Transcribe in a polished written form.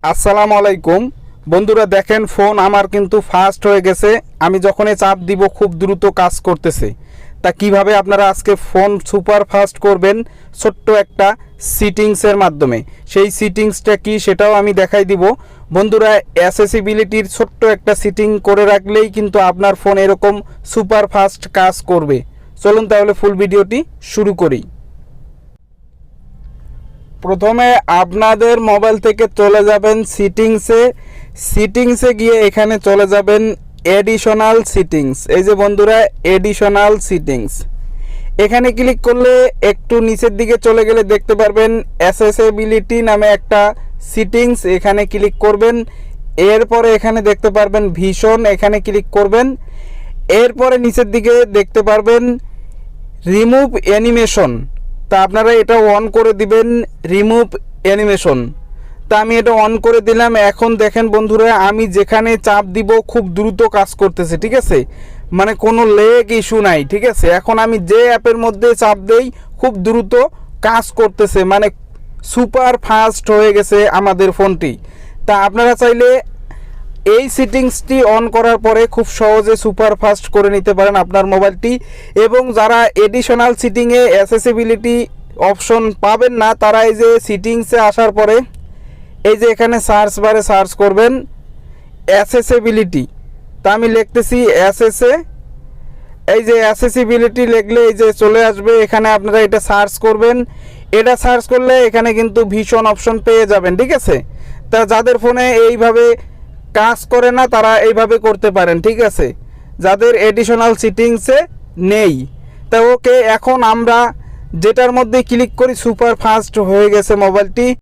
আসসালামু আলাইকুম বন্ধুরা, দেখেন ফোন আমার কিন্তু ফাস্ট হয়ে গেছে। আমি যখনই চাপ দিব খুব দ্রুত কাজ করতেছে। তা কিভাবে আপনারা আজকে ফোন সুপার ফাস্ট করবেন ছোট্ট একটা সিটিংসের মাধ্যমে, সেই সিটিংসটা কি সেটাও আমি দেখাই দিব। বন্ধুরা, অ্যাসেসিবিলিটির ছোট্ট একটা সিটিং করে রাখলেই কিন্তু আপনার ফোন এরকম সুপার ফাস্ট কাজ করবে। চলুন তাহলে ফুল ভিডিওটি শুরু করি। প্রথমে আপনাদের মোবাইল থেকে চলে যাবেন সিটিংসে গিয়ে এখানে চলে যাবেন এডিশনাল সিটিংস। এই যে বন্ধুরা, এডিশনাল সিটিংস এখানে ক্লিক করলে একটু নিচের দিকে চলে গেলে দেখতে পারবেন অ্যাসেসিবিলিটি নামে একটা সিটিংস, এখানে ক্লিক করবেন। এরপরে এখানে দেখতে পারবেন ভিশন, এখানে ক্লিক করবেন। এরপরে নিচের দিকে দেখতে পারবেন রিমুভ অ্যানিমেশন, তা আপনারা এটা অন করে দিবেন, রিমুভ অ্যানিমেশন। তা আমি এটা অন করে দিলাম। এখন দেখেন বন্ধুরা, আমি যেখানে চাপ দিব খুব দ্রুত কাজ করতেছে, ঠিক আছে, মানে কোনো লেগ ইস্যু নাই, ঠিক আছে। এখন আমি যে অ্যাপের মধ্যে চাপ দেই খুব দ্রুত কাজ করতেছে, মানে সুপার ফাস্ট হয়ে গেছে আমাদের ফোনটি। তা আপনারা চাইলে এই সেটিংসটি অন করার পরে খুব সহজে সুপার ফাস্ট করে নিতে পারেন আপনার মোবাইলটি। এবং যারা এডিশনাল সিটিংয়ে অ্যাসেসিবিলিটি অপশন পাবেন না, তারা এই যে সিটিংসে আসার পরে এই যে এখানে সার্চ বারে সার্চ করবেন অ্যাসেসিবিলিটি। তা আমি লিখতেছি এই যে অ্যাসেসিবিলিটি লিখলে এই যে চলে আসবে। এখানে আপনারা এটা সার্চ করবেন। এটা সার্চ করলে এখানে কিন্তু ভিশন অপশন পেয়ে যাবেন, ঠিক আছে। তা যাদের ফোনে এইভাবে কাজ করে না তারা এইভাবে করতে পারেন, ঠিক আছে, যাদের এডিশনাল সিটিংসে নেই। তা ওকে, এখন আমরা যেটার মধ্যে ক্লিক করি সুপার ফাস্ট হয়ে গেছে মোবাইলটি।